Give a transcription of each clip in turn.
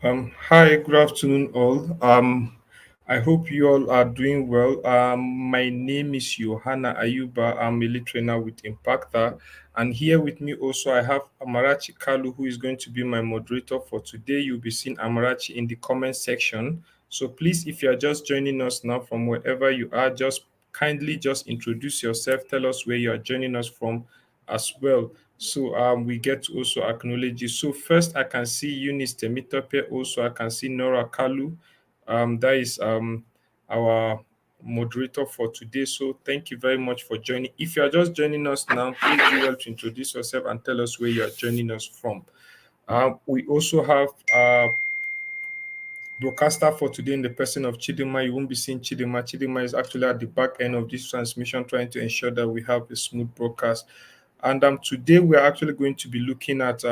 Hi, good afternoon, all. I hope you all are doing well. My name is Johanna Ayuba. I'm a lead trainer with Impacta, and here with me also I have Amarachi Kalu, who is going to be my moderator for today. You'll be seeing Amarachi in the comment section. So please, if you are just joining us now from wherever you are, just kindly just introduce yourself. Tell us where you are joining us from as well. So we get to also acknowledge you. So first, I can see Eunice Temitope. Also, I can see Nora Kalu. That is our moderator for today. So thank you very much for joining. If you are just joining us now, please do well to introduce yourself and tell us where you are joining us from. We also have broadcaster for today in the person of Chidima. You won't be seeing Chidima. Chidima is actually at the back end of this transmission, trying to ensure that we have a smooth broadcast. And today we're actually going to be looking at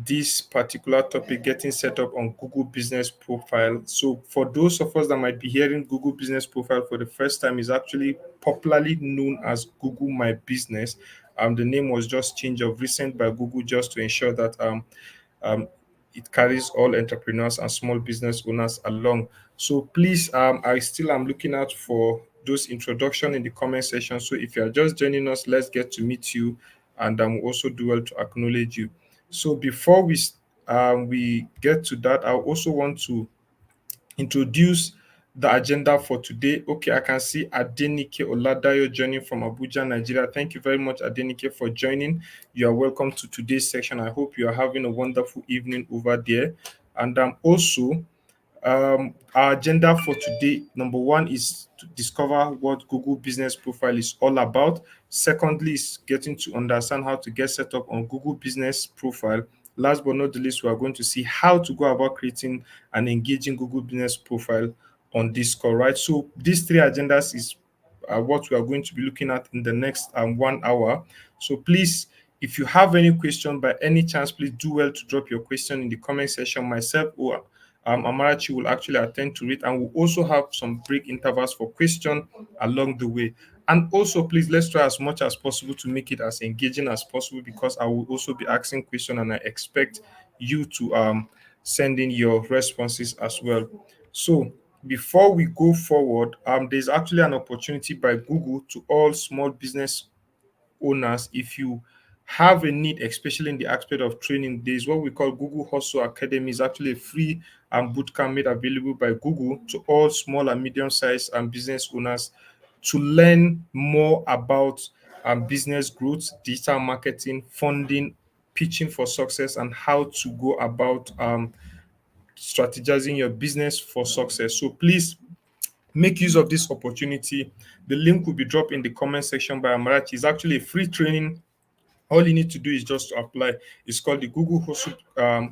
this particular topic, getting set up on Google Business Profile. So for those of us that might be hearing Google Business Profile for the first time, is actually popularly known as Google My Business. The name was just changed of recent by Google just to ensure that um, it carries all entrepreneurs and small business owners along. So please, I still am looking out for those introduction in the comment section. So if you are just joining us, let's get to meet you, and we'll also do well to acknowledge you. So before we get to that, I also want to introduce the agenda for today. Okay, I can see Adenike Oladayo joining from Abuja, Nigeria. Thank you very much, Adenike, for joining. You are welcome to today's section. I hope you are having a wonderful evening over there. And also, our agenda for today, number one, is to discover what Google Business Profile is all about. Secondly, is getting to understand how to get set up on Google Business Profile. Last but not the least, we are going to see how to go about creating an engaging Google Business Profile on Discord, right? So these three agendas is what we are going to be looking at in the next 1 hour. So please, if you have any question by any chance, please do well to drop your question in the comment section. Myself or Amarachi will actually attend to it, and we'll also have some break intervals for question along the way. And also, please, let's try as much as possible to make it as engaging as possible, because I will also be asking questions, and I expect you to send in your responses as well. So before we go forward, there's actually an opportunity by Google to all small business owners. If you have a need, especially in the aspect of training, there's what we call Google Hustle Academy. Is actually a free bootcamp made available by Google to all small and medium-sized business owners to learn more about business growth, digital marketing, funding, pitching for success, and how to go about strategizing your business for success. So please make use of this opportunity. The link will be dropped in the comment section by Amarachi. It's actually a free training. All you need to do is just to apply. It's called the Google Hustle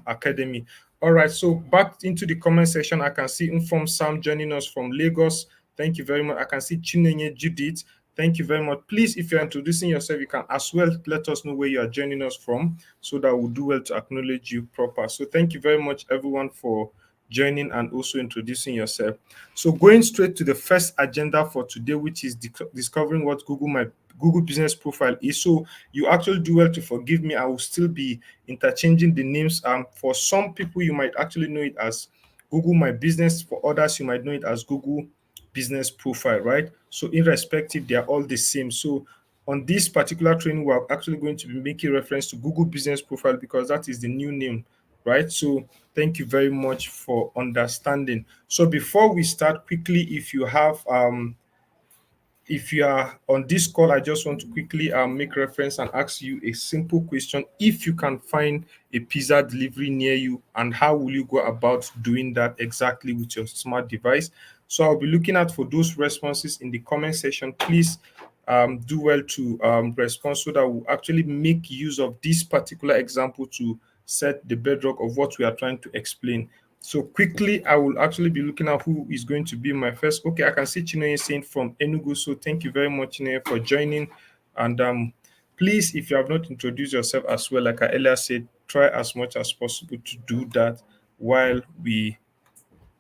Academy. All right, so back into the comment section, I can see Inform Sam joining us from Lagos. Thank you very much. I can see Chinenye Judith. Thank you very much. Please, if you're introducing yourself, you can as well let us know where you are joining us from, so that we'll do well to acknowledge you proper. So thank you very much, everyone, for joining and also introducing yourself. So going straight to the first agenda for today, which is discovering what Google Business Profile is. So you actually do well to forgive me. I will still be interchanging the names. For some people, you might actually know it as Google My Business. For others, you might know it as Google Business Profile, right? So irrespective, they are all the same. So on this particular training, we're actually going to be making reference to Google Business Profile, because that is the new name, right? So thank you very much for understanding. So before we start, quickly, if you are on this call, I just want to quickly make reference and ask you a simple question. If you can find a pizza delivery near you, and how will you go about doing that exactly with your smart device? So I'll be looking out for those responses in the comment section. Please do well to respond, so that we'll actually make use of this particular example to set the bedrock of what we are trying to explain. So quickly, I will actually be looking at who is going to be my first. Okay, I can see Chinonye saying from Enugu. So thank you very much, Chinonye, for joining. And please, if you have not introduced yourself as well, like I earlier said, try as much as possible to do that while we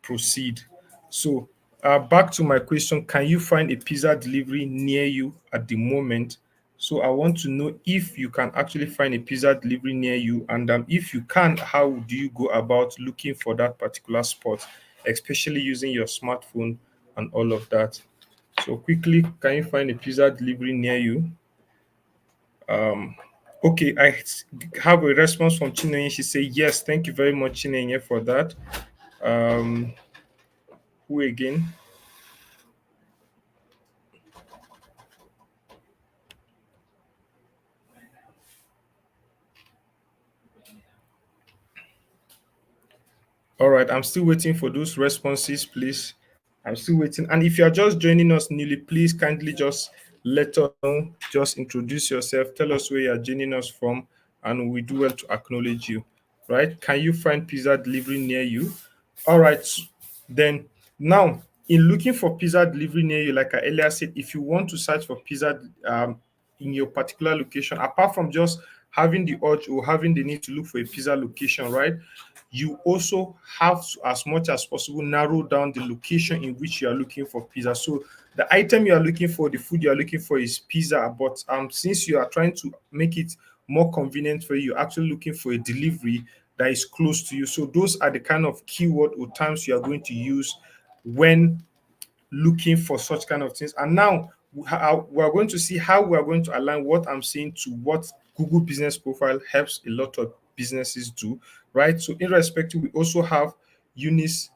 proceed. So back to my question: can you find a pizza delivery near you at the moment? So I want to know if you can actually find a pizza delivery near you, and if you can, how do you go about looking for that particular spot, especially using your smartphone and all of that. So quickly, can you find a pizza delivery near you? Um, okay, have a response from Chinenye. She said yes. Thank you very much, Chinenye, for that. Um, who again? All right, I'm still waiting for those responses, please. I'm still waiting. And if you are just joining us newly, please kindly just let us know. Just introduce yourself. Tell us where you are joining us from, and we do well to acknowledge you. Right? Can you find pizza delivery near you? All right. Then now, in looking for pizza delivery near you, like I earlier said, if you want to search for pizza in your particular location, apart from just having the urge or having the need to look for a pizza location, right? You also have to, as much as possible, narrow down the location in which you are looking for pizza. So the item you are looking for, the food you are looking for is pizza, but since you are trying to make it more convenient for you, you're actually looking for a delivery that is close to you. So those are the kind of keyword or terms you are going to use when looking for such kind of things. And now we are going to see how we are going to align what I'm saying to what Google Business Profile helps a lot of businesses do, right? So, irrespective, we also have Eunice,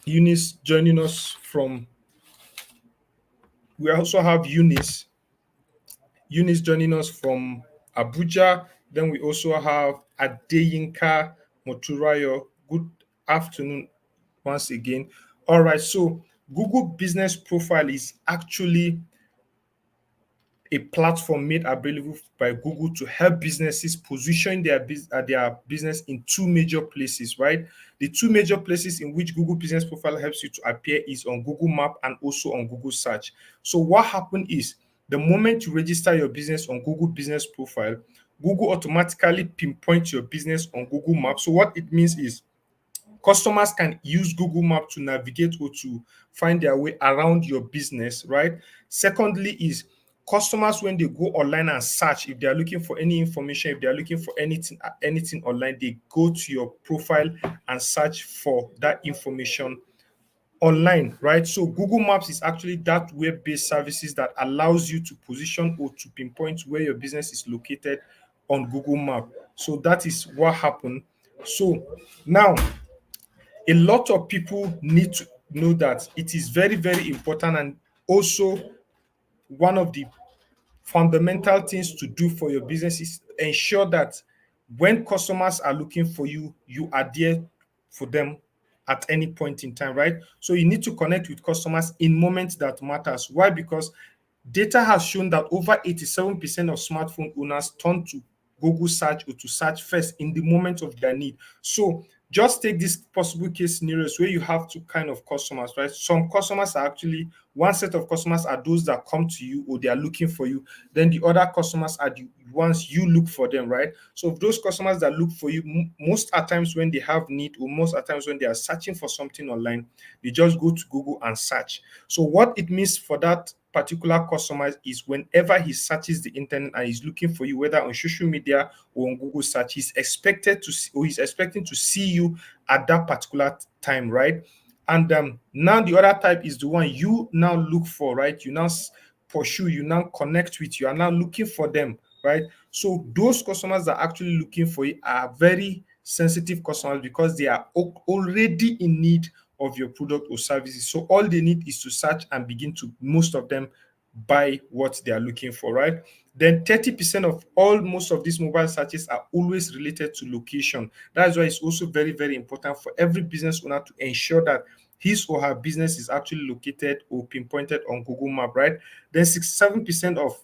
Eunice joining us from. We also have Eunice joining us from Abuja. Then we also have Adeyinka Moturayo. Good afternoon once again. All right, so Google Business Profile is actually a platform made available by Google to help businesses position their business in two major places, right? The two major places in which Google Business Profile helps you to appear is on Google Map and also on Google Search. So what happened is the moment you register your business on Google Business Profile, Google automatically pinpoints your business on Google Maps. So what it means is customers can use Google Map to navigate or to find their way around your business, right? Secondly is customers, when they go online and search, if they are looking for any information, if they are looking for anything online, they go to your profile and search for that information online, right? So Google Maps is actually that web-based services that allows you to position or to pinpoint where your business is located on Google Map. So that is what happened. So now a lot of people need to know that it is very, very important, and also one of the fundamental things to do for your business is ensure that when customers are looking for you, you are there for them at any point in time, right? So you need to connect with customers in moments that matters. Why? Because data has shown that over 87% of smartphone owners turn to Google search or to search first in the moment of their need. So just take this possible case scenarios where you have two kind of customers, right? Some customers are actually one set of customers are those that come to you or they are looking for you. Then the other customers are the ones you look for them, right? So those customers that look for you, most at times when they have need or most at times when they are searching for something online, they just go to Google and search. So what it means for that particular customer is whenever he searches the internet and he's looking for you, whether on social media or on Google search, he's expected to see, or he's expecting to see you at that particular time, right? And now the other type is the one you now look for, right? You now pursue, you now connect with, you are now looking for them, right? So those customers that are actually looking for you are very sensitive customers because they are already in need of your product or services. So all they need is to search and begin to, most of them, buy what they are looking for, right? Then 30% of all most of these mobile searches are always related to location. That's why it's also very, very important for every business owner to ensure that his or her business is actually located or pinpointed on Google Map, right? Then 67% of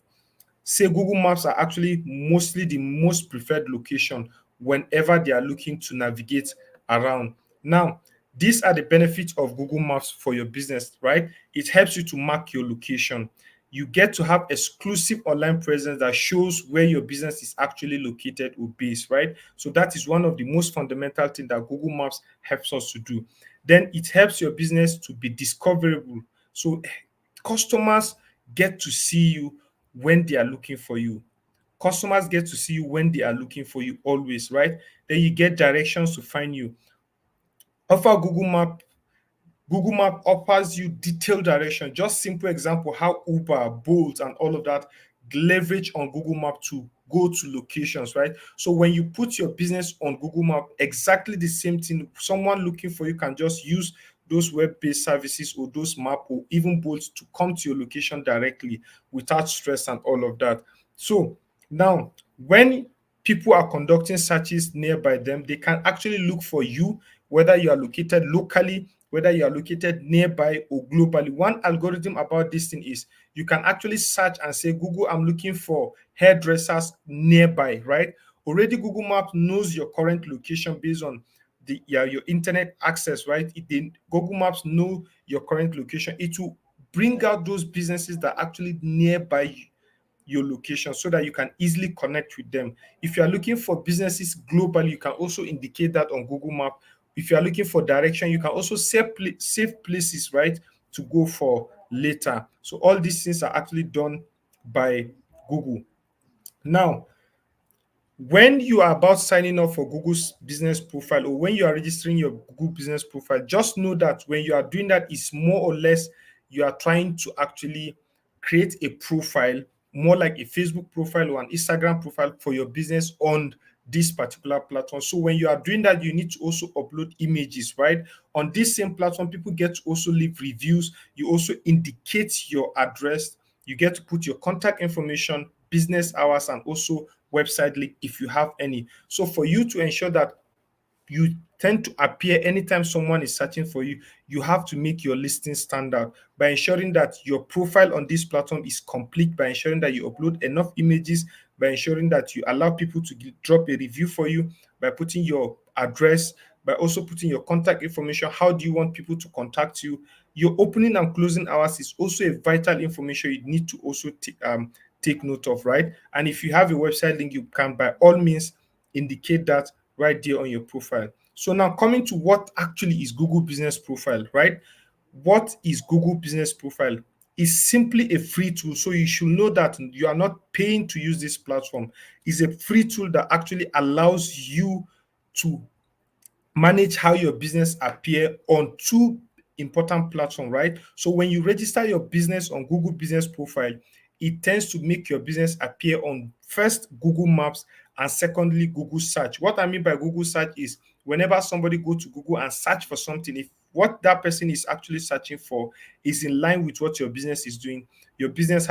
say Google Maps are actually mostly the most preferred location whenever they are looking to navigate around. Now, these are the benefits of Google Maps for your business, right? It helps you to mark your location. You get to have exclusive online presence that shows where your business is actually located or based, right? So that is one of the most fundamental things that Google Maps helps us to do. Then it helps your business to be discoverable. So customers get to see you when they are looking for you. Customers get to see you when they are looking for you always, right? Then you get directions to find you. Offer Google Map offers you detailed direction. Just simple example how Uber, Bolt, and all of that leverage on Google Map to go to locations, right? So when you put your business on Google Map, exactly the same thing. Someone looking for you can just use those web-based services or those map or even Bolt to come to your location directly without stress and all of that. So now, when people are conducting searches nearby them, they can actually look for you, whether you are located locally, whether you are located nearby or globally. One algorithm about this thing is you can actually search and say, Google, I'm looking for hairdressers nearby, right? Already Google Maps knows your current location based on your internet access, right? Google Maps know your current location. It will bring out those businesses that are actually nearby your location so that you can easily connect with them. If you are looking for businesses globally, you can also indicate that on Google Map. If you are looking for direction, you can also save places, right, to go for later. So all these things are actually done by Google. Now, when you are about signing up for Google's business profile or when you are registering your Google business profile, just know that when you are doing that, it's more or less you are trying to actually create a profile, more like a Facebook profile or an Instagram profile for your business on this particular platform. So when you are doing that, you need to also upload images, right? On this same platform, people get to also leave reviews. You also indicate your address. You get to put your contact information, business hours, and also website link if you have any. So for you to ensure that you tend to appear anytime someone is searching for you, you have to make your listing stand out by ensuring that your profile on this platform is complete, by ensuring that you upload enough images, by ensuring that you allow people to drop a review for you, by putting your address, by also putting your contact information. How do you want people to contact you? Your opening and closing hours is also a vital information you need to also take note of, right? And if you have a website link, you can by all means indicate that right there on your profile. So now coming to what actually is Google Business Profile, right? What is Google Business Profile? It's simply a free tool. So you should know that you are not paying to use this platform. It's a free tool that actually allows you to manage how your business appear on two important platforms, right? So when you register your business on Google Business Profile, it tends to make your business appear on first Google Maps and secondly Google Search. What I mean by Google Search is whenever somebody go to Google and search for something, if what that person is actually searching for is in line with what your business is doing, your business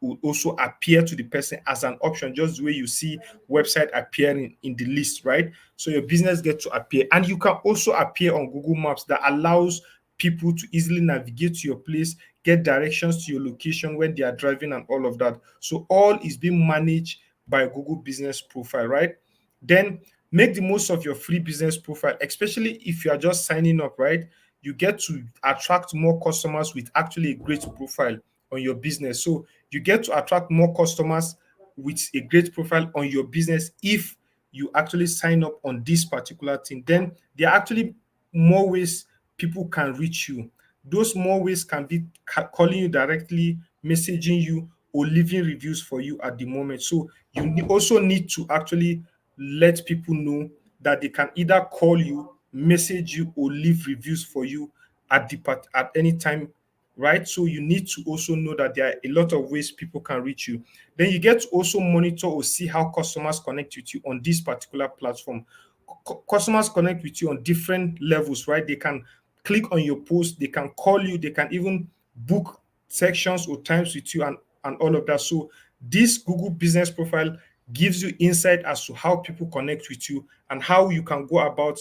will also appear to the person as an option, just the way you see website appearing in the list, right? So your business gets to appear. And you can also appear on Google Maps that allows people to easily navigate to your place, get directions to your location when they are driving and all of that. So all is being managed by Google Business Profile, right? Then make the most of your free business profile, especially if you are just signing up, right? You get to attract more customers with actually a great profile on your business. So you get to attract more customers with a great profile on your business if you actually sign up on this particular thing. Then there are actually more ways people can reach you. Those more ways can be calling you directly, messaging you, or leaving reviews for you at the moment. So you also need to actually let people know that they can either call you, message you, or leave reviews for you at any time, right? So you need to also know that there are a lot of ways people can reach you. Then you get to also monitor or see how customers connect with you on this particular platform. Customers connect with you on different levels, right? They can click on your post, they can call you, they can even book sections or times with you and all of that. So this Google Business Profile gives you insight as to how people connect with you and how you can go about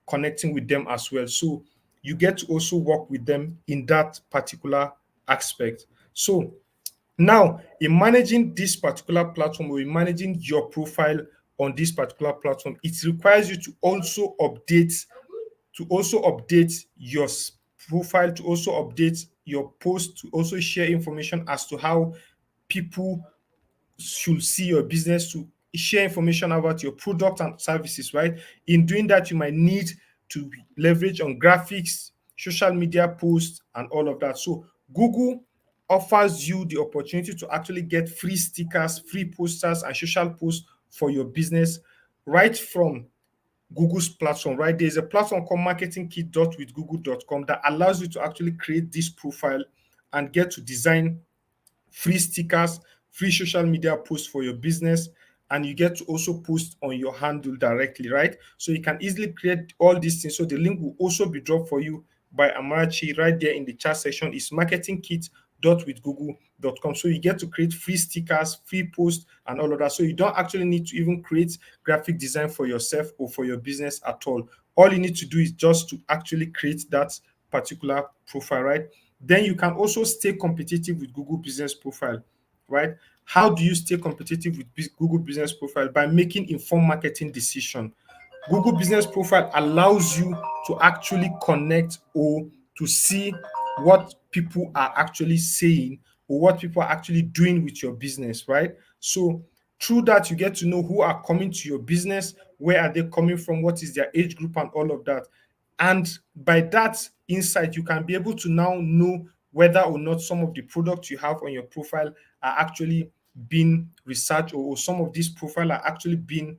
connecting with them as well. So you get to also work with them in that particular aspect. So now, in managing this particular platform or in managing your profile on this particular platform, it requires you to also update your profile, to also update your post, to also share information as to how people should see your business, to share information about your product and services, right? In doing that, you might need to leverage on graphics, social media posts, and all of that. So Google offers you the opportunity to actually get free stickers, free posters, and social posts for your business right from Google's platform, right? There's a platform called marketingkit.withgoogle.com that allows you to actually create this profile and get to design free stickers, free social media posts for your business, and you get to also post on your handle directly, right? So you can easily create all these things. So the link will also be dropped for you by Amarachi right there in the chat section. Is marketingkit.withgoogle.com. So you get to create free stickers, free posts, and all of that. So you don't actually need to even create graphic design for yourself or for your business at all. All you need to do is just to actually create that particular profile, right? Then you can also stay competitive with Google Business Profile, right? How do you stay competitive with Google Business Profile? By making informed marketing decision. Google Business Profile allows you to actually connect or to see what people are actually saying or what people are actually doing with your business, right? So through that, you get to know who are coming to your business, where are they coming from, what is their age group, and all of that. And by that insight, you can be able to now know whether or not some of the products you have on your profile are actually being researched, or some of these profile are actually being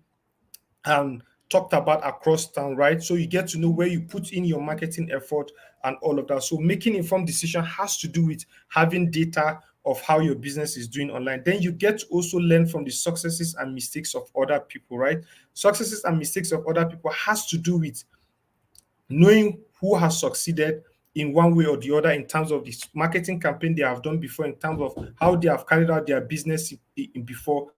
um, talked about across town, right? So you get to know where you put in your marketing effort and all of that. So making informed decision has to do with having data of how your business is doing online. Then you get to also learn from the successes and mistakes of other people, right? Successes and mistakes of other people has to do with knowing who has succeeded in one way or the other in terms of this marketing campaign they have done before, in terms of how they have carried out their business before,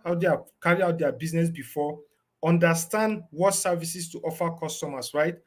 how they have carried out their business before, understand what services to offer customers, right?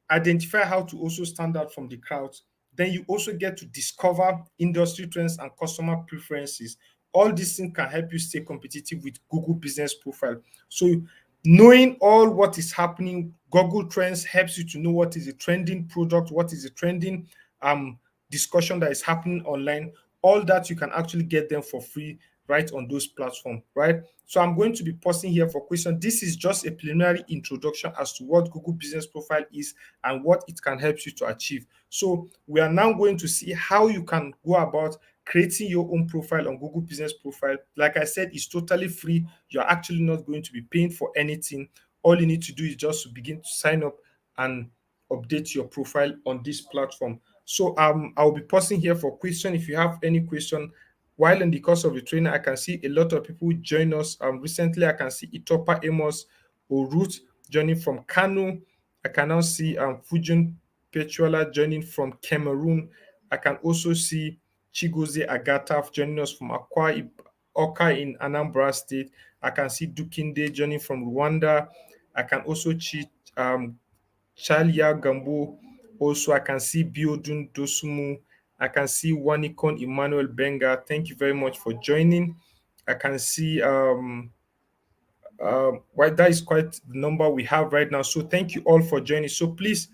Identify how to also stand out from the crowd. Then you also get to discover industry trends and customer preferences. All these things can help you stay competitive with Google Business Profile. So knowing all what is happening, Google Trends helps you to know what is a trending product, what is a trending um discussion that is happening online. All that you can actually get them for free right on those platforms, right? So I'm going to be pausing here for questions. This is just a preliminary introduction as to what Google Business Profile is and what it can help you to achieve. So we are now going to see how you can go about creating your own profile on Google Business Profile. Like I said, it's totally free. You're actually not going to be paying for anything. All you need to do is just to begin to sign up and update your profile on this platform. So I'll be pausing here for question. If you have any question while in the course of the training, I can see a lot of people join us. Recently, I can see Itopa Amos or Ruth joining from Kano. I can now see Fujun Pechuala joining from Cameroon. I can also see Chigoze Agata joining us from Oka in Anambra State. I can see Dukinde joining from Rwanda. I can also see um, Chalia Gambo. Also, I can see Biodun Dosumu. I can see Wanikon Emmanuel Benga. Thank you very much for joining. I can see well, that is quite the number we have right now. So thank you all for joining. So please,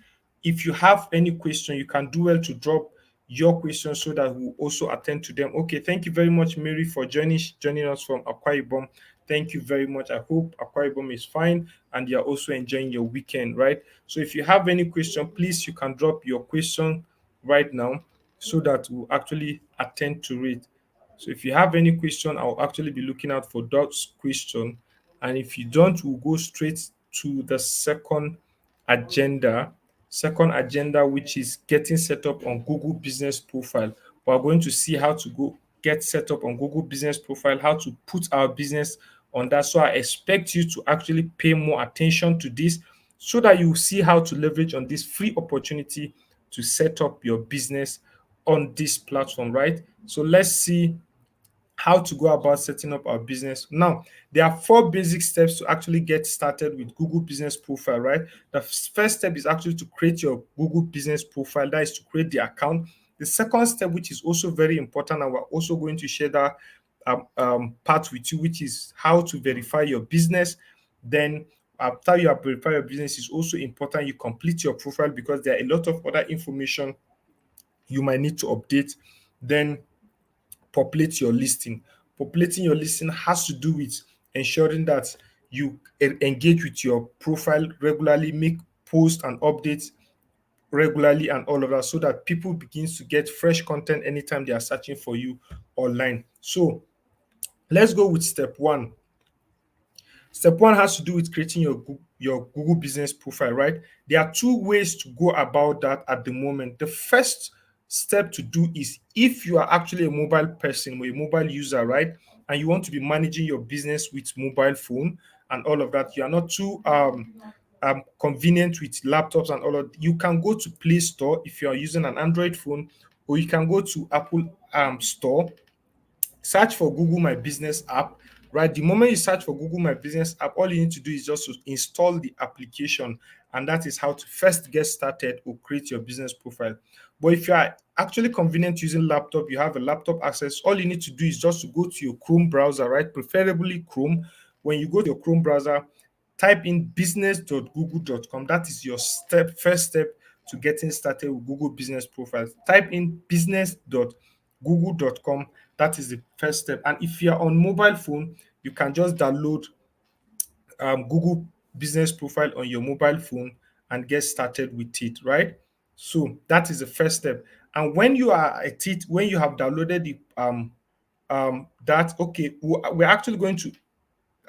if you have any question, you can do well to drop your questions so that we'll also attend to them. Okay, thank you very much, Mary, for joining us from Akwa Ibom. Thank you very much. I hope Akwa Ibom is fine and you're also enjoying your weekend, right? So if you have any question, please you can drop your question right now so that we'll actually attend to it. So if you have any question, I'll actually be looking out for those question. And if you don't, we'll go straight to the agenda. Second agenda, which is getting set up on Google Business Profile. We're going to see how to go get set up on Google Business Profile, how to put our business on that. So I expect you to actually pay more attention to this so that you see how to leverage on this free opportunity to set up your business on this platform, right? So let's see how to go about setting up our business. Now, there are four basic steps to actually get started with Google Business Profile, right? The first step is actually to create your Google Business Profile, that is to create the account. The second step, which is also very important, and we're also going to share that part with you, which is how to verify your business. Then, after you have verified your business, it's also important you complete your profile because there are a lot of other information you might need to update. Then populate your listing. Populating your listing has to do with ensuring that you engage with your profile regularly, make posts and updates regularly and all of that, so that people begins to get fresh content anytime they are searching for you online. So let's go with step one. Step one has to do with creating your Google business profile, right? There are two ways to go about that at the moment. The first step to do is, if you are actually a mobile person or a mobile user, right, and you want to be managing your business with mobile phone and all of that, you are not too convenient with laptops and all of, you can go to Play Store if you are using an Android phone, or you can go to Apple Store, search for Google My Business app. Right, the moment you search for Google My Business app, all you need to do is just to install the application, and that is how to first get started or create your business profile. But if you are actually convenient using laptop, you have a laptop access, all you need to do is just to go to your Chrome browser, right, preferably Chrome. When you go to your Chrome browser, type in business.google.com. That is your first step to getting started with Google business profiles. Type in business.google.com. That is the first step. And if you're on mobile phone, you can just download Google business profile on your mobile phone and get started with it, right? So that is the first step. And when you are at it, when you have downloaded the that, okay, we're actually going to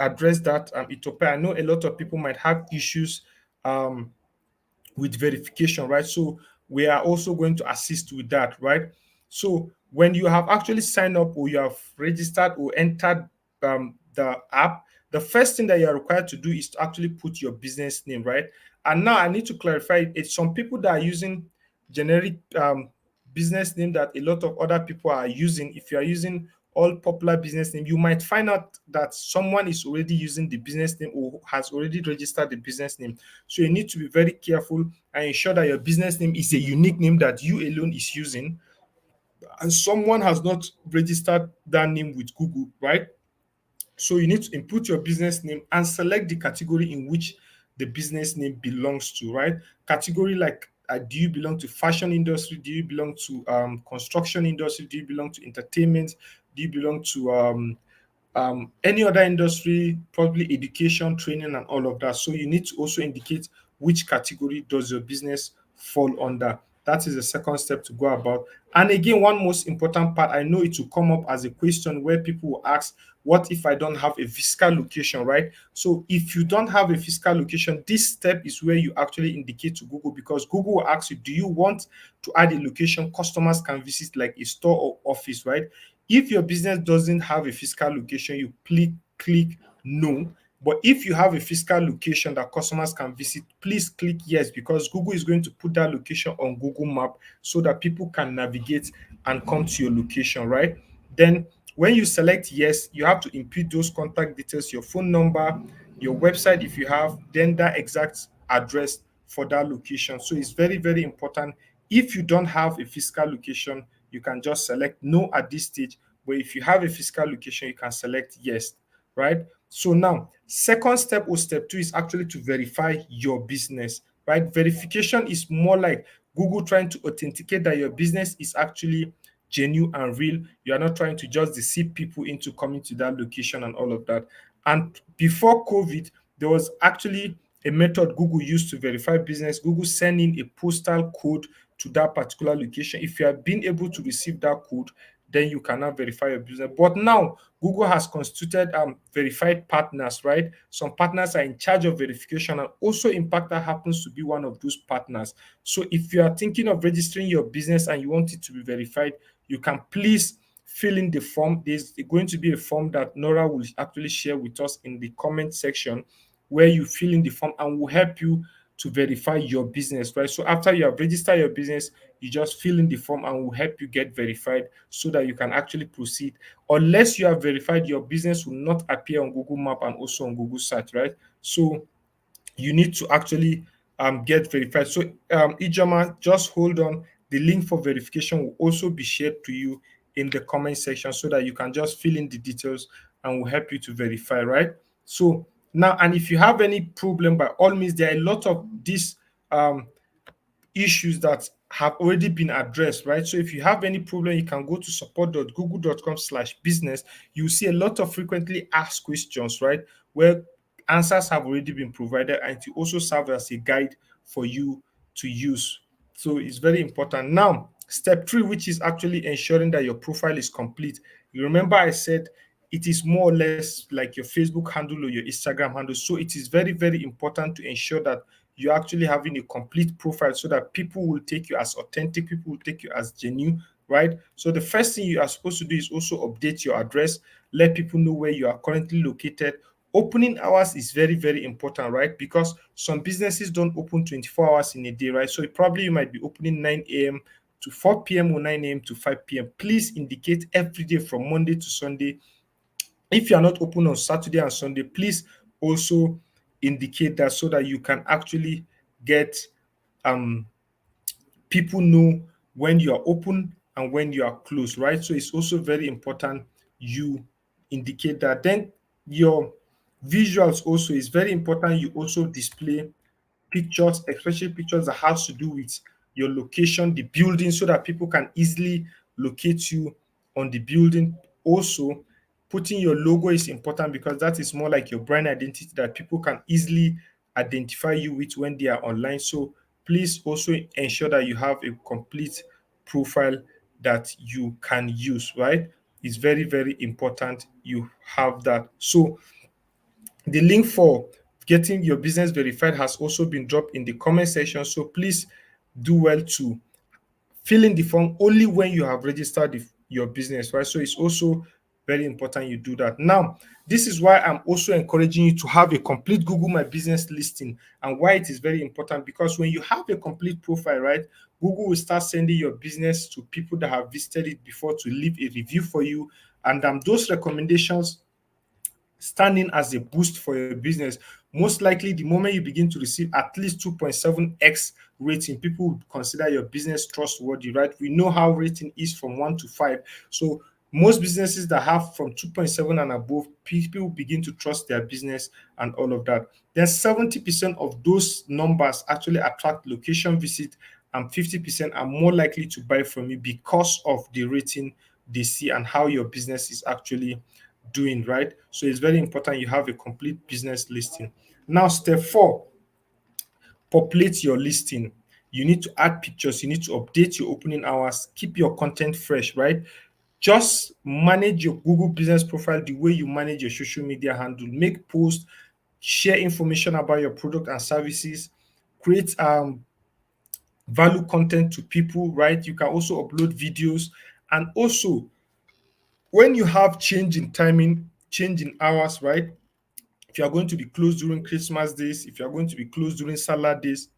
address that, Ethiopia. I know a lot of people might have issues um with verification, right? So we are also going to assist with that, right? So when you have actually signed up, or you have registered or entered the app, the first thing that you are required to do is to actually put your business name, right? And now I need to clarify, it's some people that are using generic business name that a lot of other people are using. If you are using all popular business name, you might find out that someone is already using the business name or has already registered the business name. So you need to be very careful and ensure that your business name is a unique name that you alone is using, and someone has not registered that name with Google, right? So you need to input your business name and select the category in which the business name belongs to, right? Category like, do you belong to fashion industry? Do you belong to construction industry? Do you belong to entertainment? Do you belong to any other industry, probably education, training, and all of that? So you need to also indicate which category does your business fall under. That is the second step to go about. And again, one most important part, I know it will come up as a question where people will ask, what if I don't have a physical location, right? So if you don't have a physical location, this step is where you actually indicate to Google, because Google will ask you, do you want to add a location customers can visit, like a store or office, right? If your business doesn't have a physical location, you click no. But if you have a physical location that customers can visit, please click yes, because Google is going to put that location on Google Map so that people can navigate and come to your location, right? Then when you select yes, you have to input those contact details, your phone number, your website if you have, then that exact address for that location. So it's very, very important. If you don't have a physical location, you can just select no at this stage. But if you have a physical location, you can select yes, right? So now, second step or step two is actually to verify your business, right? Verification is more like Google trying to authenticate that your business is actually genuine and real. You are not trying to just deceive people into coming to that location and all of that. And before COVID, there was actually a method Google used to verify business. Google send in a postal code to that particular location. If you have been able to receive that code, then you cannot verify your business. But now Google has constituted verified partners, right? Some partners are in charge of verification, and also Impactor happens to be one of those partners. So if you are thinking of registering your business and you want it to be verified, you can please fill in the form. There's going to be a form that Nora will actually share with us in the comment section, where you fill in the form and will help you to verify your business, right? So after you have registered your business, you just fill in the form and will help you get verified so that you can actually proceed. Unless you have verified, your business will not appear on Google Map and also on Google Search, right? So you need to actually get verified. So Ijoma, just hold on. The link for verification will also be shared to you in the comment section so that you can just fill in the details and will help you to verify, right? So now, and if you have any problem, by all means, there are a lot of these um, issues that have already been addressed, right? So if you have any problem, you can go to support.google.com/business. You see a lot of frequently asked questions, right? Where answers have already been provided, and to also serve as a guide for you to use. So it's very important. Now, step three, which is actually ensuring that your profile is complete. You remember I said it is more or less like your Facebook handle or your Instagram handle. So it is very, very important to ensure that you're actually having a complete profile so that people will take you as authentic, people will take you as genuine, right? So the first thing you are supposed to do is also update your address, let people know where you are currently located. Opening hours is very, very important, right? Because some businesses don't open 24 hours in a day, right? So probably you might be opening 9 a.m. to 4 p.m. or 9 a.m. to 5 p.m. Please indicate every day from Monday to Sunday. If you are not open on Saturday and Sunday, please also indicate that so that you can actually get um people know when you are open and when you are closed, right? So it's also very important you indicate that. Then your visuals also is very important. You also display pictures, especially pictures that has to do with your location, the building, so that people can easily locate you on the building. Also, putting your logo is important because that is more like your brand identity that people can easily identify you with when they are online. So please also ensure that you have a complete profile that you can use, right? It's very, very important you have that. So the link for getting your business verified has also been dropped in the comment section. So please do well to fill in the form only when you have registered your business, right? So it's also very important you do that. Now, this is why I'm also encouraging you to have a complete Google My Business listing, and why it is very important because when you have a complete profile, right, Google will start sending your business to people that have visited it before to leave a review for you. And those recommendations standing as a boost for your business. Most likely, the moment you begin to receive at least 2.7x rating, people would consider your business trustworthy, right? We know how rating is from 1 to 5. So, most businesses that have from 2.7 and above, people begin to trust their business and all of that. Then 70% of those numbers actually attract location visit, and 50% are more likely to buy from you because of the rating they see and how your business is actually doing, right? So it's very important you have a complete business listing. Now, step four, populate your listing. You need to add pictures, you need to update your opening hours, keep your content fresh, right? Just manage your Google business profile the way you manage your social media handle. Make posts, share information about your product and services, create value content to people, right? You can also upload videos, and also when you have change in timing, change in hours, right? If you are going to be closed during Christmas days, if you are going to be closed during salad days,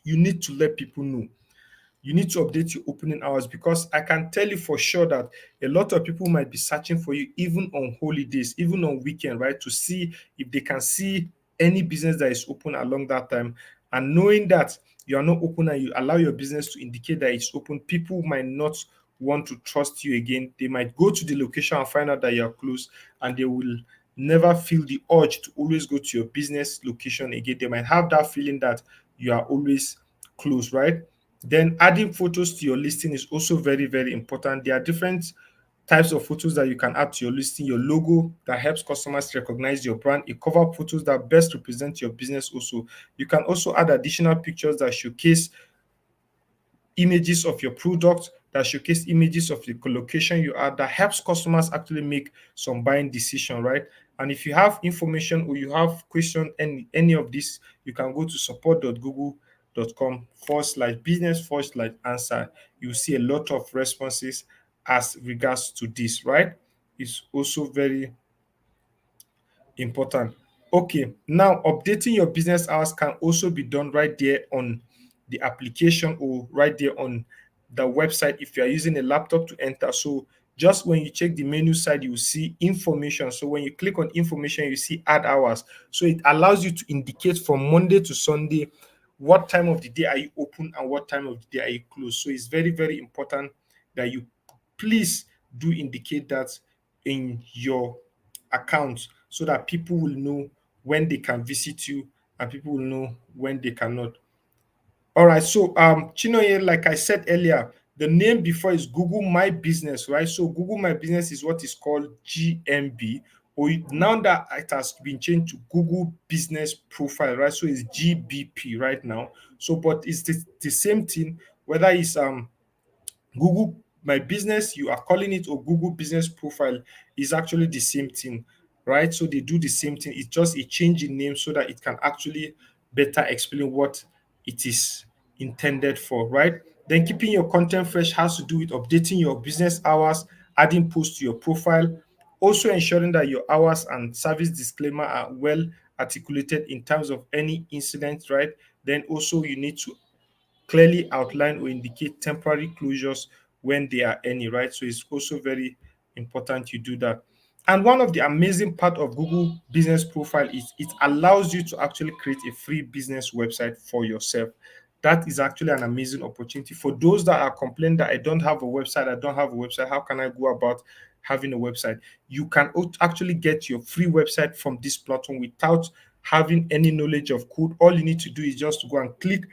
you need to let people know. You need to update your opening hours because I can tell you for sure that a lot of people might be searching for you even on holidays, even on weekend, right? To see if they can see any business that is open along that time. And knowing that you are not open and you allow your business to indicate that it's open, people might not want to trust you again. They might go to the location and find out that you're closed, and they will never feel the urge to always go to your business location again. They might have that feeling that you are always closed, right? Then adding photos to your listing is also very, very important. There are different types of photos that you can add to your listing. Your logo that helps customers recognize your brand, a cover photos that best represent your business also. You can also add additional pictures that showcase images of your product, that showcase images of the location you are, that helps customers actually make some buying decision, right? And if you have information or you have question any of this, you can go to support.google.com/business/answer. You see a lot of responses as regards to this, right? It's also very important. Okay, now updating your business hours can also be done right there on the application or right there on the website if you are using a laptop to enter. So just when you check the menu side, you will see information. So when you click on information, you see add hours. So it allows you to indicate from Monday to Sunday what time of the day are you open and what time of the day are you closed. So it's very, very important that you please do indicate that in your account so that people will know when they can visit you and people will know when they cannot. All right, so Chinoye, like I said earlier, the name before is Google My Business, right? So Google My Business is what is called GMB, or now that it has been changed to Google Business Profile, right? So it's GBP right now. So, but it's the same thing, whether it's Google My Business, you are calling it, or Google Business Profile is actually the same thing, right? So they do the same thing. It's just a change in name so that it can actually better explain what it is intended for, right? Then keeping your content fresh has to do with updating your business hours, adding posts to your profile, also ensuring that your hours and service disclaimer are well articulated in terms of any incident, right? Then also you need to clearly outline or indicate temporary closures when there are any, right? So it's also very important you do that. And one of the amazing part of Google Business Profile is it allows you to actually create a free business website for yourself. That is actually an amazing opportunity for those that are complaining that I don't have a website, I don't have a website. How can I go about having a website? You can actually get your free website from this platform without having any knowledge of code. All you need to do is just to go and click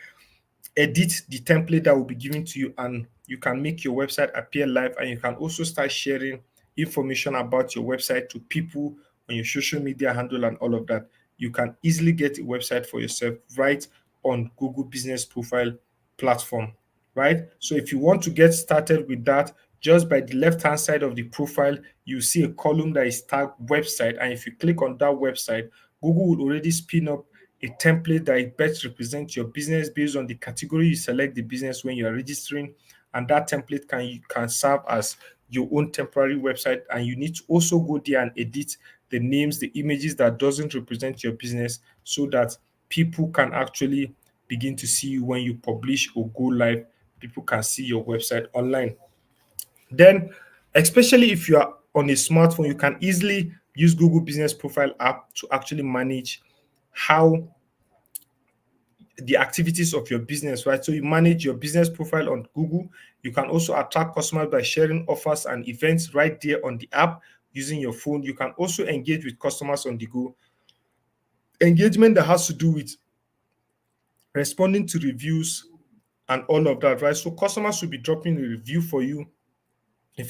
edit the template that will be given to you, and you can make your website appear live, and you can also start sharing information about your website to people on your social media handle and all of that. You can easily get a website for yourself right on Google Business Profile platform, right? So if you want to get started with that, just by the left hand side of the profile you see a column that is tagged website, and if you click on that website, Google will already spin up a template that best represents your business based on the category you select the business when you are registering, and that template can serve as your own temporary website. And you need to also go there and edit the names, the images that doesn't represent your business, so that people can actually begin to see you when you publish or go live. People can see your website online. Then, especially if you are on a smartphone, you can easily use Google Business Profile app to actually manage how the activities of your business, right? So you manage your business profile on Google. You can also attract customers by sharing offers and events right there on the app using your phone. You can also engage with customers on the go. Engagement that has to do with responding to reviews and all of that, right? So customers will be dropping a review for you in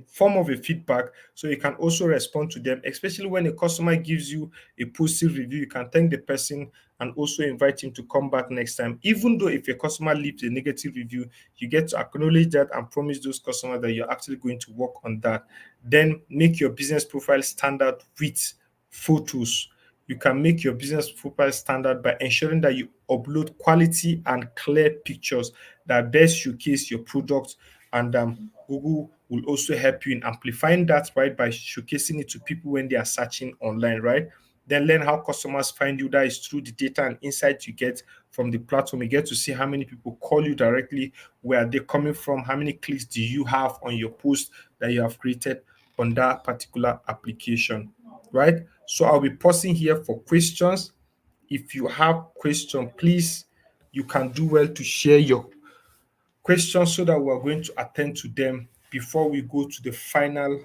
form of a feedback, so you can also respond to them, especially when a customer gives you a positive review. You can thank the person and also invite him to come back next time. Even though if a customer leaves a negative review, you get to acknowledge that and promise those customers that you're actually going to work on that. Then make your business profile standard with photos. You can make your business profile standard by ensuring that you upload quality and clear pictures that best showcase your product, and Google will also help you in amplifying that, right, by showcasing it to people when they are searching online, right? Then learn how customers find you. That is through the data and insights you get from the platform. You get to see how many people call you directly, where are they coming from, how many clicks do you have on your post that you have created on that particular application, right? So I'll be pausing here for questions. If you have question, please, you can do well to share your questions so that we're going to attend to them before we go to the final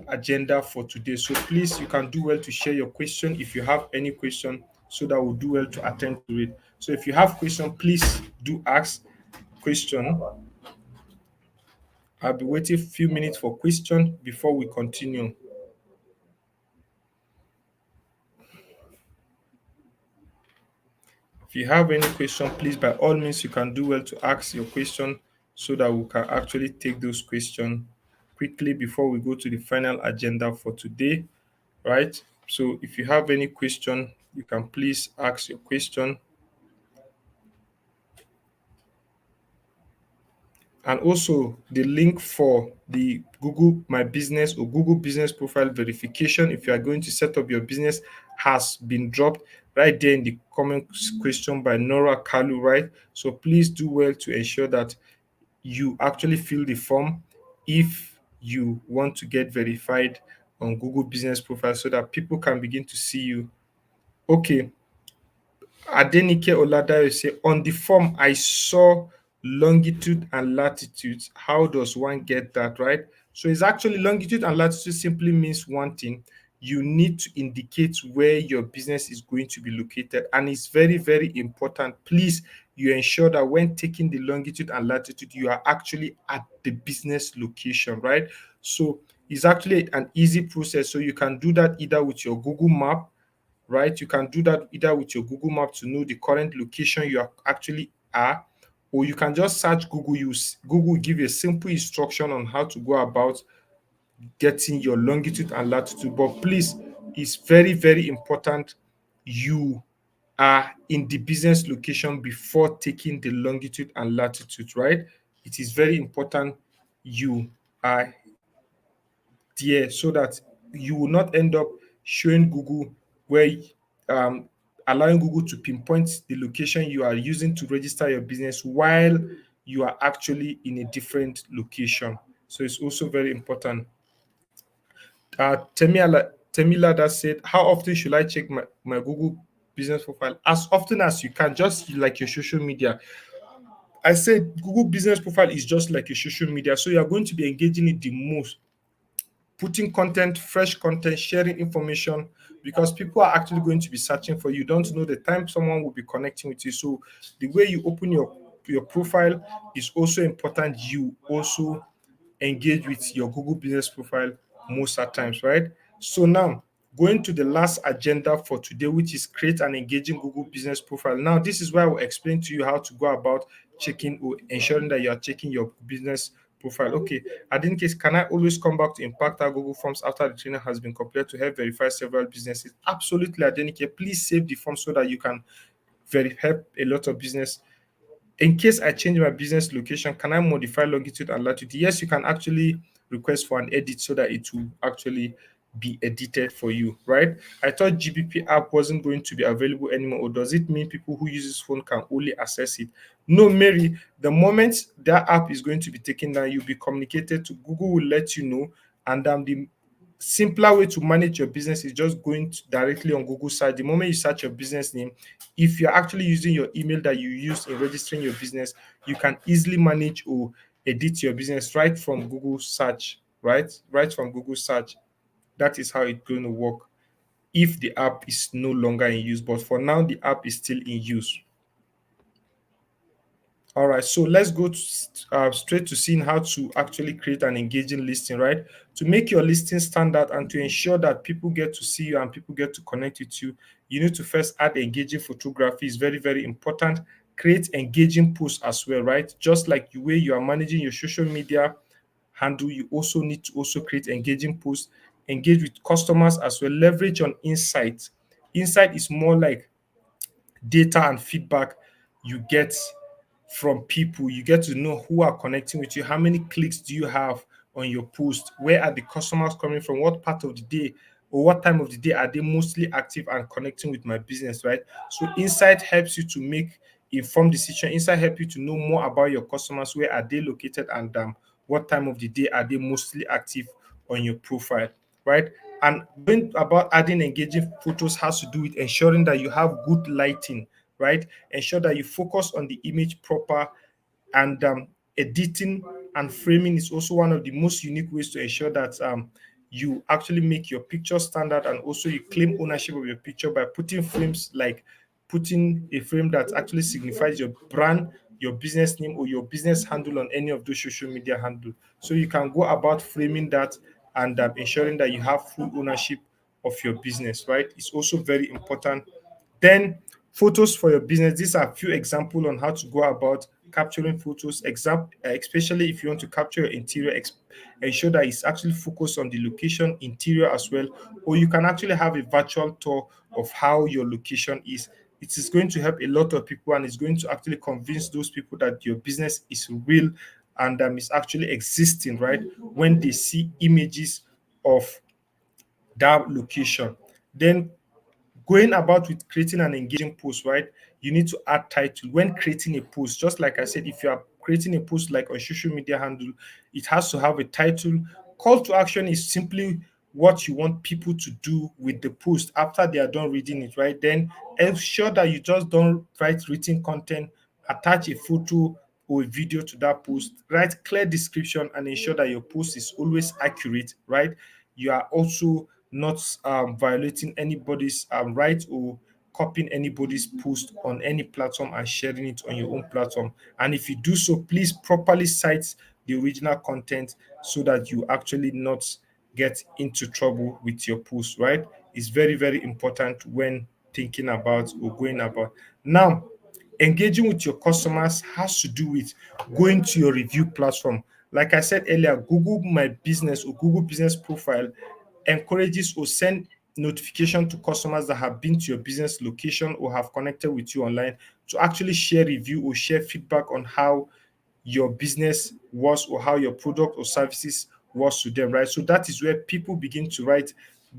agenda for today. So please, you can do well to share your question if you have any question, so that we'll do well to attend to it. So if you have question, please do ask question. I'll be waiting a few minutes for question before we continue. If you have any question, please, by all means, you can do well to ask your question so that we can actually take those questions quickly before we go to the final agenda for today, right? So if you have any question, you can please ask your question. And also the link for the Google My Business or Google Business Profile verification, if you are going to set up your business, has been dropped right there in the comment question by Nora Kalu, right? So please do well to ensure that you actually fill the form if you want to get verified on Google Business Profile, so that people can begin to see you. Okay, Adenike Oladayo say, on the form, I saw longitude and latitude. How does one get that, right? So it's actually longitude and latitude simply means one thing. You need to indicate where your business is going to be located. And it's very, very important. Please, you ensure that when taking the longitude and latitude, you are actually at the business location, right? So It's actually an easy process. So you can do that either with your Google Map, right? You can do that either with your Google Map to know the current location you are actually are, or you can just search Google. Use Google give a simple instruction on how to go about getting your longitude and latitude. But please, it's very, very important you are in the business location before taking the longitude and latitude, right? It is very important you are there so that you will not end up showing Google where um, allowing Google to pinpoint the location you are using to register your business while you are actually in a different location. So it's also very important. Temila that said, how often should I check my Google business profile? As often as you can, just like your social media. I said Google business profile is just like your social media. So you are going to be engaging it the most, putting content, fresh content, sharing information, because people are actually going to be searching for you. You don't know the time someone will be connecting with you. So the way you open your profile is also important. You also engage with your Google business profile most at times, right? So now going to the last agenda for today, which is create an engaging Google business profile. Now, this is where I will explain to you how to go about checking or ensuring that you are checking your business profile. Okay, in case, can I always come back to impact our Google Forms after the training has been completed to help verify several businesses? Absolutely, Adenike. Please save the form so that you can help a lot of business. In case I change my business location, can I modify longitude and latitude? Yes, you can actually request for an edit so that it will actually be edited for you, right? I thought GBP app wasn't going to be available anymore, or does it mean people who use this phone can only access it? No, Mary, the moment that app is going to be taken down, you'll be communicated to Google, will let you know, and the simpler way to manage your business is just going directly on Google search. The moment you search your business name, if you're actually using your email that you use in registering your business, you can easily manage or edit your business right from Google search, right? Right from Google search. That is how it's going to work if the app is no longer in use. But for now, the app is still in use. All right, so let's go straight to seeing how to actually create an engaging listing, right? To make your listing stand out and to ensure that people get to see you and people get to connect with you, you need to first add engaging photography. Is very, very important. Create engaging posts as well, right? Just like the way you are managing your social media handle, you also need to also create engaging posts, engage with customers as well, leverage on insight. Insight is more like data and feedback you get from people. You get to know who are connecting with you. How many clicks do you have on your post? Where are the customers coming from? What part of the day or what time of the day are they mostly active and connecting with my business, right? So insight helps you to make informed decision. Insight help you to know more about your customers. Where are they located, and what time of the day are they mostly active on your profile, right? And going about adding engaging photos has to do with ensuring that you have good lighting, right? Ensure that you focus on the image proper, and editing and framing is also one of the most unique ways to ensure that you actually make your picture standard, and also you claim ownership of your picture by putting frames, like putting a frame that actually signifies your brand, your business name, or your business handle on any of those social media handle. So you can go about framing that and ensuring that you have full ownership of your business, right? It's also very important. Then photos for your business. These are a few examples on how to go about capturing photos. Especially if you want to capture your interior, ensure that it's actually focused on the location, interior as well. Or you can actually have a virtual tour of how your location is. It is going to help a lot of people, and it's going to actually convince those people that your business is real and is actually existing, right? When they see images of that location. Then going about with creating an engaging post, right? You need to add title when creating a post. Just like I said, if you are creating a post like on social media handle, it has to have a title. Call to action is simply what you want people to do with the post after they are done reading it, right? Then ensure that you just don't write written content, attach a photo or a video to that post, write clear description, and ensure that your post is always accurate, right? You are also not violating anybody's right, or copying anybody's post on any platform and sharing it on your own platform. And if you do so, please properly cite the original content so that you actually not get into trouble with your post, right? It's very, very important when thinking about or going about. Now, engaging with your customers has to do with going to your review platform. Like I said earlier, Google My Business or Google Business Profile encourages or send notification to customers that have been to your business location or have connected with you online to actually share review or share feedback on how your business was or how your product or services was to them, right? So that is where people begin to write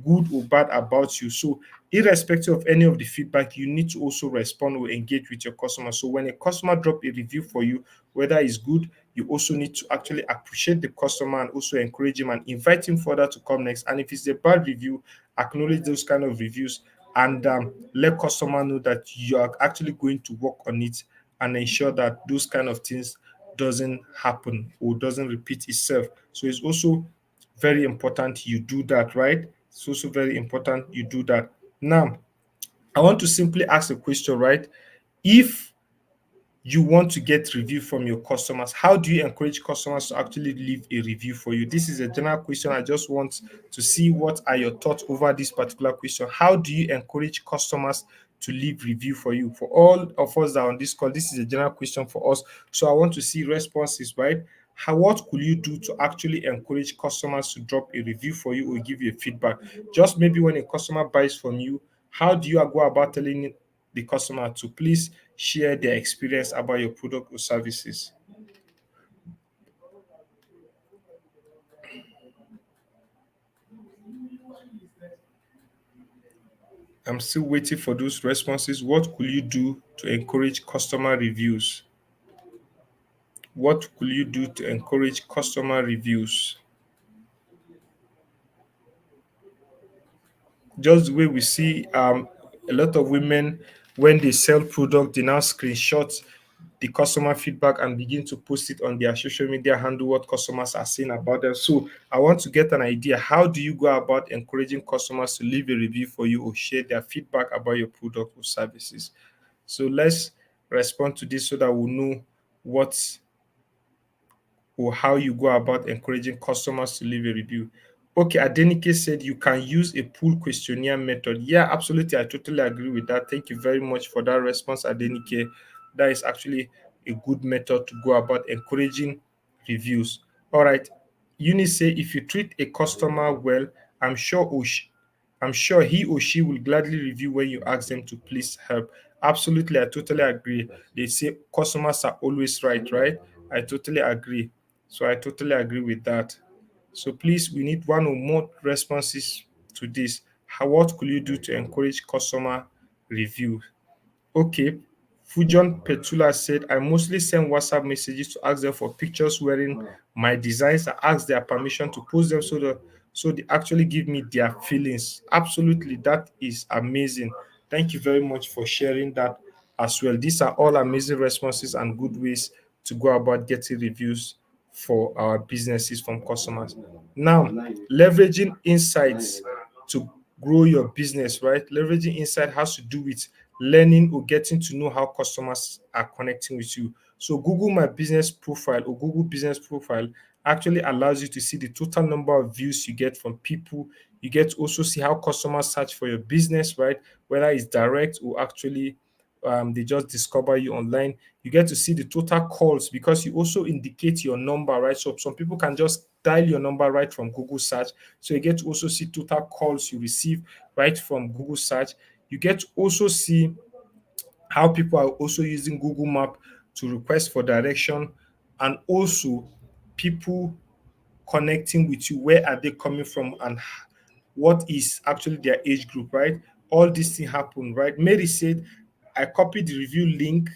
good or bad about you. So irrespective of any of the feedback, you need to also respond or engage with your customer. So when a customer drop a review for you, whether it's good, you also need to actually appreciate the customer and also encourage him and invite him further to come next. And if it's a bad review, acknowledge those kind of reviews and let customer know that you are actually going to work on it and ensure that those kind of things doesn't happen or doesn't repeat itself. So it's also very important you do that, right? It's also very important you do that. Now, I want to simply ask a question, right? If you want to get review from your customers, how do you encourage customers to actually leave a review for you? This is a general question. I just want to see what are your thoughts over this particular question. How do you encourage customers to leave review for you? For all of us that are on this call, this is a general question for us, so I want to see responses, right? How, what could you do to actually encourage customers to drop a review for you or give you a feedback? Just maybe when a customer buys from you, how do you go about telling the customer to please share their experience about your product or services? I'm still waiting for those responses. What could you do to encourage customer reviews? What could you do to encourage customer reviews? Just the way we see a lot of women when they sell product, they now screenshot the customer feedback and begin to post it on their social media handle what customers are saying about them. So I want to get an idea. How do you go about encouraging customers to leave a review for you or share their feedback about your product or services? So let's respond to this so that we'll know what or how you go about encouraging customers to leave a review. Okay, Adenike said you can use a pull questionnaire method. Yeah, absolutely. I totally agree with that. Thank you very much for that response, Adenike. That is actually a good method to go about encouraging reviews. All right. Eunice say if you treat a customer well, I'm sure or sh- I'm sure he or she will gladly review when you ask them to please help. Absolutely, I totally agree. They say customers are always right, right? I totally agree. So I totally agree with that. So please, we need one or more responses to this. How, what could you do to encourage customer review? Okay. Fujon Petula said, I mostly send WhatsApp messages to ask them for pictures wearing my designs. I ask their permission to post them so they actually give me their feelings. Absolutely, that is amazing. Thank you very much for sharing that as well. These are all amazing responses and good ways to go about getting reviews for our businesses from customers. Now, leveraging insights to grow your business, right? Leveraging insight has to do with learning or getting to know how customers are connecting with you. So Google My Business Profile or Google Business Profile actually allows you to see the total number of views you get from people. You get to also see how customers search for your business, right? Whether it's direct or actually they just discover you online. You get to see the total calls because you also indicate your number, right? So some people can just dial your number right from Google search. So you get to also see total calls you receive right from Google search. You get to also see how people are also using Google Map to request for direction, and also people connecting with you. Where are they coming from, and what is actually their age group, right? All these things happen, right? Mary said, I copied the review link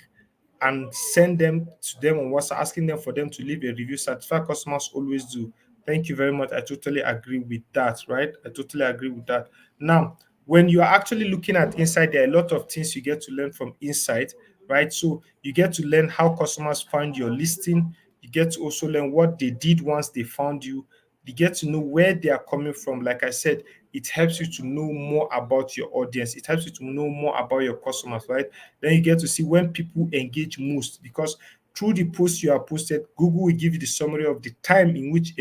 and send them to them on WhatsApp, asking them for them to leave a review. Certified customers always do. Thank you very much. I totally agree with that, right? I totally agree with that. Now, when you are actually looking at Insight, there are a lot of things you get to learn from Insight, right? So you get to learn how customers find your listing. You get to also learn what they did once they found you. You get to know where they are coming from. Like I said, it helps you to know more about your audience. It helps you to know more about your customers, right? Then you get to see when people engage most because through the post you are posted, Google will give you the summary of the time in which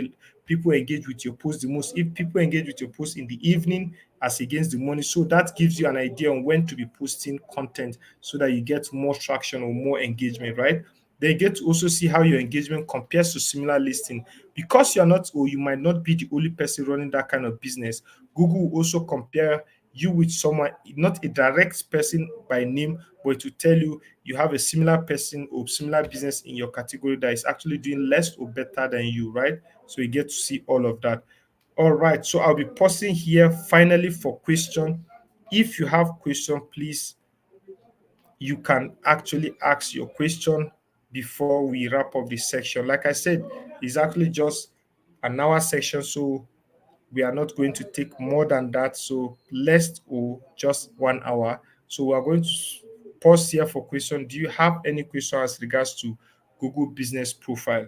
people engage with your post the most. If people engage with your post in the evening as against the morning, so that gives you an idea on when to be posting content so that you get more traction or more engagement, right? They get to also see how your engagement compares to similar listing. Because you're not, or you might not be the only person running that kind of business, Google will also compare you with someone, not a direct person by name, but to tell you you have a similar person or similar business in your category that is actually doing less or better than you, right? So you get to see all of that. All right, so I'll be pausing here finally for question. If you have question, please, you can actually ask your question before we wrap up this section. Like I said, it's actually just an hour section, so we are not going to take more than that. So less or just 1 hour. So we are going to pause here for question. Do you have any question as regards to Google Business Profile?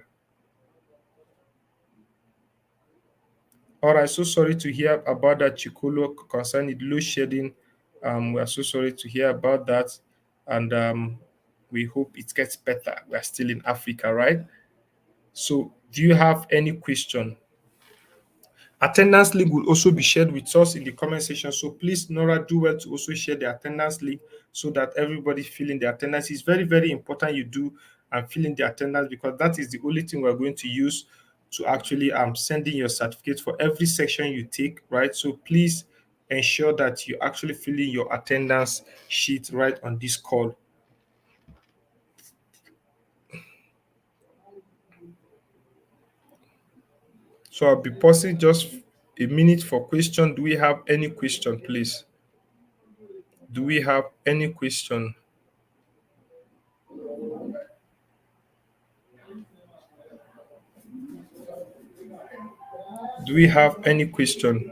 All right, so sorry to hear about that, Chikolo, concerning load shedding. We are so sorry to hear about that, and we hope it gets better. We are still in Africa, right? So, do you have any question? Attendance link will also be shared with us in the comment section. So please, Nora, do well to also share the attendance link so that everybody feeling the attendance. Is very, very important you do and filling the attendance, because that is the only thing we're going to use to actually send in your certificate for every section you take, right? So please ensure that you actually fill in your attendance sheet right on this call. So I'll be pausing just a minute for question. Do we have any question, please? Do we have any question? Do we have any question?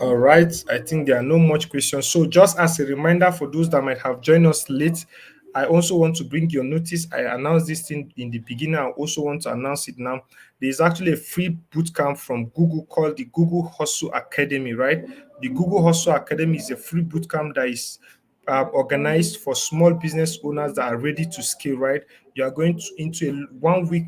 All right. I think there are no much questions. So just as a reminder for those that might have joined us late, I also want to bring your notice. I announced this thing in the beginning. I also want to announce it now. There's actually a free bootcamp from Google called the Google Hustle Academy, right? The Google Hustle Academy is a free bootcamp that is organized for small business owners that are ready to scale, right? You are going into a 1 week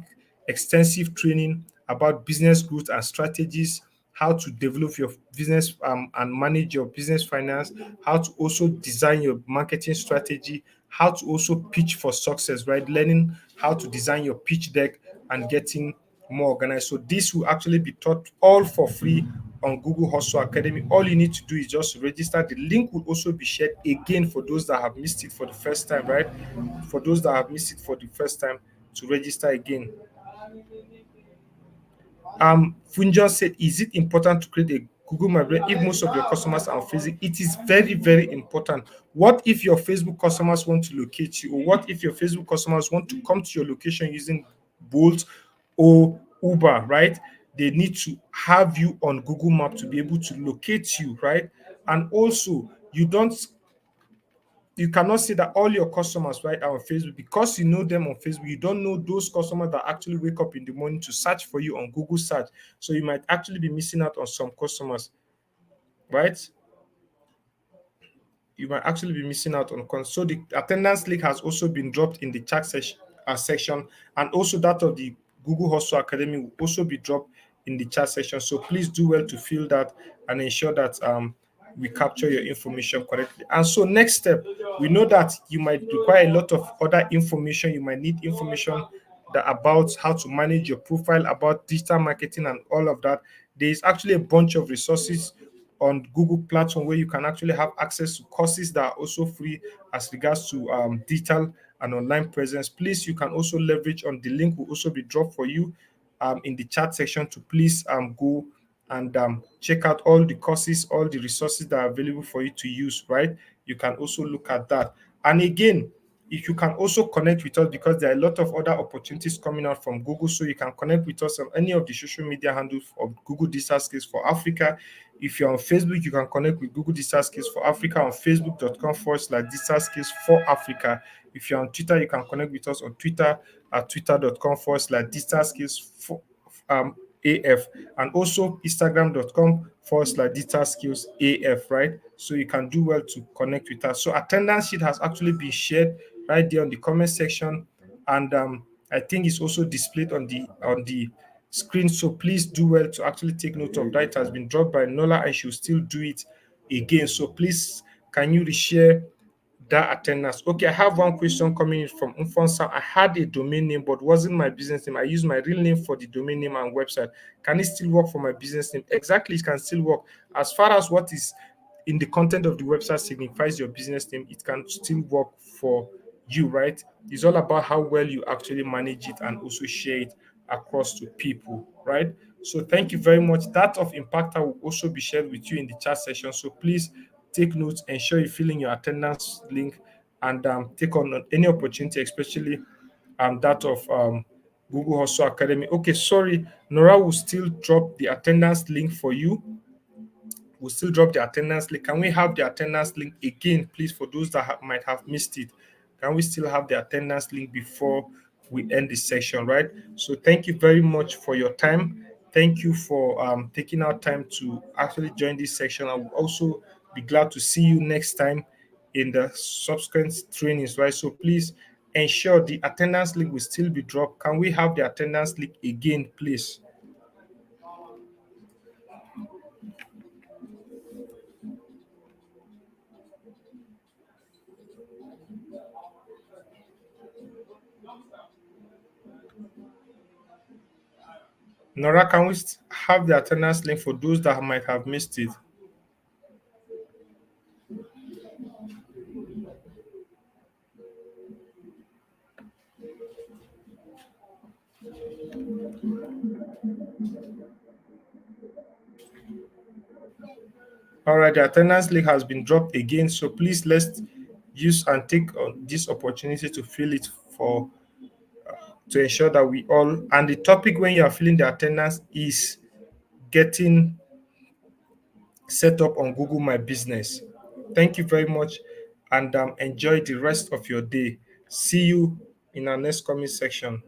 extensive training about business growth and strategies, how to develop your business and manage your business finance, how to also design your marketing strategy, how to also pitch for success, right? Learning how to design your pitch deck and getting more organized. So this will actually be taught all for free on Google Hustle Academy. All you need to do is just register. The link will also be shared again for those that have missed it for the first time, right? For those that have missed it for the first time, to register again. Funjon said, is it important to create a Google My Brain if most of your customers are on Facebook? It is very, very important. What if your Facebook customers want to locate you? Or what if your Facebook customers want to come to your location using Bolt or Uber, right? They need to have you on Google Map to be able to locate you, right? And also, you cannot say that all your customers right are on Facebook because you know them on Facebook. You don't know those customers that actually wake up in the morning to search for you on Google search. So you might actually be missing out on some customers, right? You might actually be missing out on so the attendance link has also been dropped in the section, and also that of the Google Hustle Academy will also be dropped in the chat section. So please do well to fill that and ensure that we capture your information correctly. And so next step, we know that you might require a lot of other information. You might need information about how to manage your profile, about digital marketing and all of that. There is actually a bunch of resources on Google platform where you can actually have access to courses that are also free as regards to digital and online presence. Please, you can also leverage on the link will also be dropped for you in the chat section to please go and check out all the courses, all the resources that are available for you to use, right? You can also look at that. And again, if you can also connect with us, because there are a lot of other opportunities coming out from Google, so you can connect with us on any of the social media handles of Google Digital Skills for Africa. If you're on Facebook, you can connect with Google Digital Skills for Africa on facebook.com/digital skills for Africa. If you're on Twitter, you can connect with us on Twitter at twitter.com/digital skills for AF, and also Instagram.com/digital skills AF, right? So you can do well to connect with us. So attendance sheet has actually been shared right there on the comment section, and I think it's also displayed on the screen. So please do well to actually take note of that. It has been dropped by Nola and she'll still do it again. So please, can you reshare that attendance? Okay, I have one question coming in from Unfonsa. I had a domain name, but wasn't my business name. I used my real name for the domain name and website. Can it still work for my business name? Exactly, it can still work. As far as what is in the content of the website signifies your business name, it can still work for you, right? It's all about how well you actually manage it and also share it across to people, right? So thank you very much. That of Impactor will also be shared with you in the chat session. So please take notes, ensure you fill in your attendance link, and take on any opportunity, especially that of Google Hustle Academy. Okay, sorry, Nora will still drop the attendance link for you. We'll still drop the attendance link. Can we have the attendance link again, please, for those that might have missed it? Can we still have the attendance link before we end the session, right? So thank you very much for your time. Thank you for taking our time to actually join this section. I will also be glad to see you next time in the subsequent trainings, right? So please ensure the attendance link will still be dropped. Can we have the attendance link again, please? Nora, can we have the attendance link for those that might have missed it? All right, the attendance link has been dropped again, so please let's use and take this opportunity to fill it for to ensure that we all, and the topic when you are filling the attendance is getting set up on Google My Business. Thank you very much, and enjoy the rest of your day. See you in our next coming section.